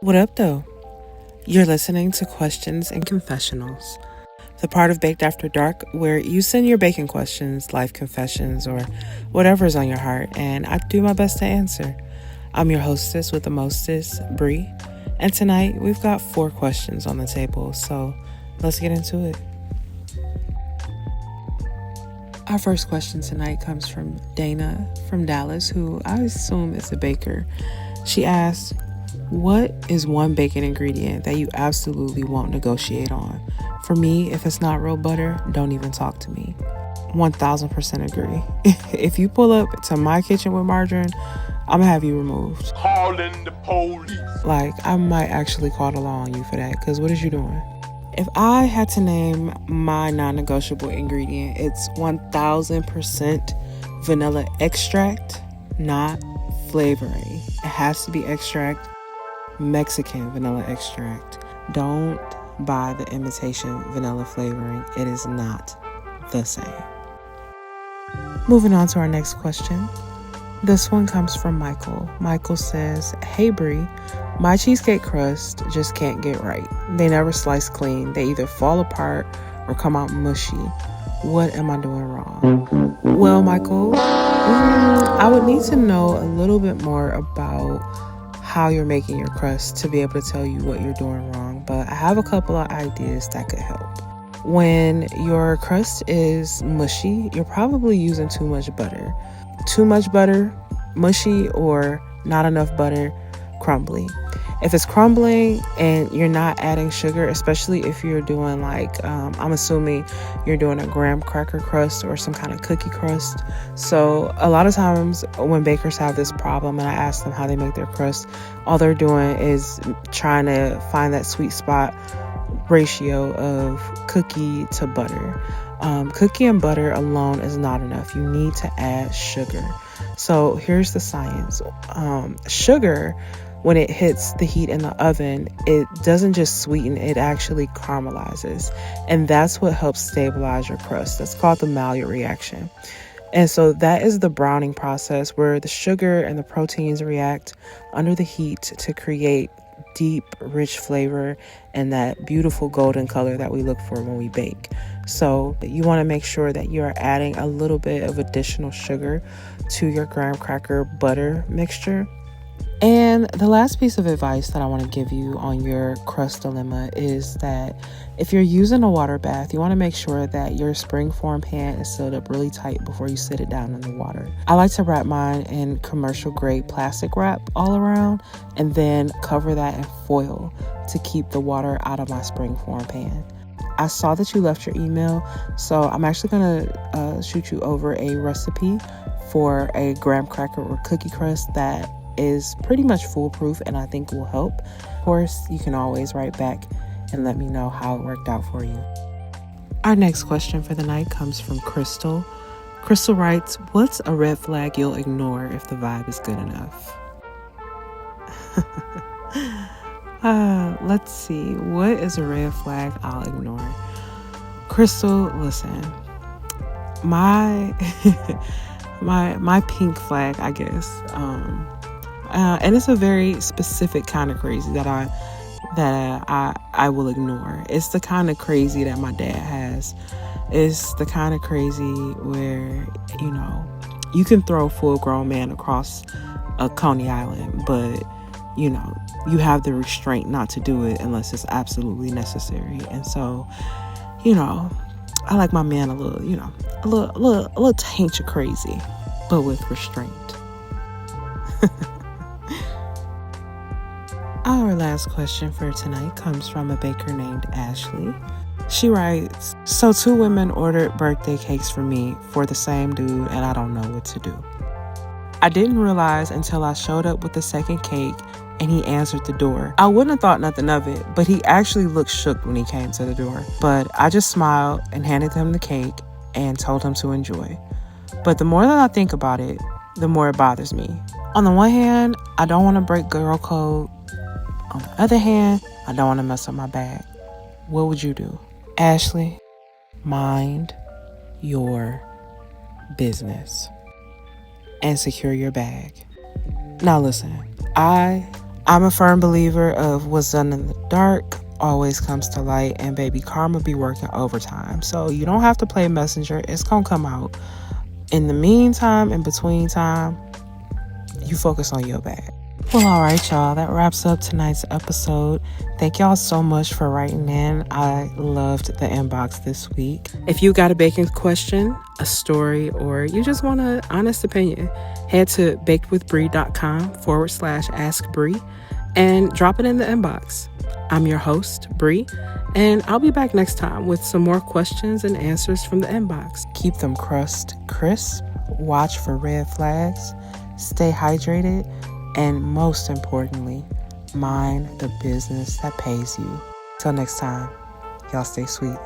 What up, though? You're listening to Questions and Confessionals, the part of Baked After Dark where you send your baking questions, life confessions, or whatever's on your heart, and I do my best to answer. I'm your hostess with the mostest, Bree, and tonight we've got 4 questions on the table, so let's get into it. Our first question tonight comes from Dana from Dallas, who I assume is a baker. She asked, what is one baking ingredient that you absolutely won't negotiate on? For me, if it's not real butter, don't even talk to me. 1000% agree. If you pull up to my kitchen with margarine, I'm gonna have you removed. Calling the police. Like, I might actually call the law on you for that, because what is you doing? If I had to name my non-negotiable ingredient, it's 1000% vanilla extract, not flavoring. It has to be extract, Mexican vanilla extract. Don't buy the imitation vanilla flavoring. It is not the same. Moving on to our next question. This one comes from Michael. Michael says, hey Bree, my cheesecake crust just can't get right. They never slice clean. They either fall apart or come out mushy. What am I doing wrong? Well, Michael, I would need to know a little bit more about how you're making your crust to be able to tell you what you're doing wrong, but I have a couple of ideas that could help. When your crust is mushy, you're probably using too much butter. Too much butter, mushy, or not enough butter, crumbly. If it's crumbling and you're not adding sugar, especially if you're doing I'm assuming you're doing a graham cracker crust or some kind of cookie crust. So a lot of times when bakers have this problem and I ask them how they make their crust, all they're doing is trying to find that sweet spot ratio of cookie to butter. Cookie and butter alone is not enough. You need to add sugar. So here's the science. Sugar, when it hits the heat in the oven, it doesn't just sweeten, it actually caramelizes. And that's what helps stabilize your crust. That's called the Maillard reaction. And so that is the browning process where the sugar and the proteins react under the heat to create deep, rich flavor and that beautiful golden color that we look for when we bake. So you want to make sure that you're adding a little bit of additional sugar to your graham cracker butter mixture. And the last piece of advice that I want to give you on your crust dilemma is that if you're using a water bath, you want to make sure that your springform pan is sealed up really tight before you sit it down in the water. I like to wrap mine in commercial grade plastic wrap all around and then cover that in foil to keep the water out of my springform pan. I saw that you left your email, so I'm actually going to shoot you over a recipe for a graham cracker or cookie crust that is pretty much foolproof and I think will help. Of course, you can always write back and let me know how it worked out for you. Our next question for the night comes from Crystal. Crystal writes, what's a red flag you'll ignore if the vibe is good enough? Let's see. What is a red flag I'll ignore? Crystal, listen. My pink flag, I guess. And it's a very specific kind of crazy that I will ignore. It's the kind of crazy that my dad has. It's the kind of crazy where, you can throw a full-grown man across a Coney Island, but, you have the restraint not to do it unless it's absolutely necessary. And so, I like my man a little taint of crazy, but with restraint. Our last question for tonight comes from a baker named Ashley. She writes, so 2 women ordered birthday cakes for me for the same dude and I don't know what to do. I didn't realize until I showed up with the second cake and he answered the door. I wouldn't have thought nothing of it, but he actually looked shook when he came to the door. But I just smiled and handed him the cake and told him to enjoy. But the more that I think about it, the more it bothers me. On the one hand, I don't want to break girl code. On the other hand, I don't want to mess up my bag. What would you do? Ashley, mind your business and secure your bag. Now listen, I I'm a firm believer of what's done in the dark always comes to light, and baby, karma be working overtime. So you don't have to play messenger. It's gonna come out. In the meantime, in between time, you focus on your bag. Well, all right, y'all. That wraps up tonight's episode. Thank y'all so much for writing in. I loved the inbox this week. If you got a baking question, a story, or you just want an honest opinion, head to bakedwithbree.com/askbree and drop it in the inbox. I'm your host, Bree, and I'll be back next time with some more questions and answers from the inbox. Keep them crust crisp, watch for red flags, stay hydrated, and most importantly, mind the business that pays you. Till next time, y'all stay sweet.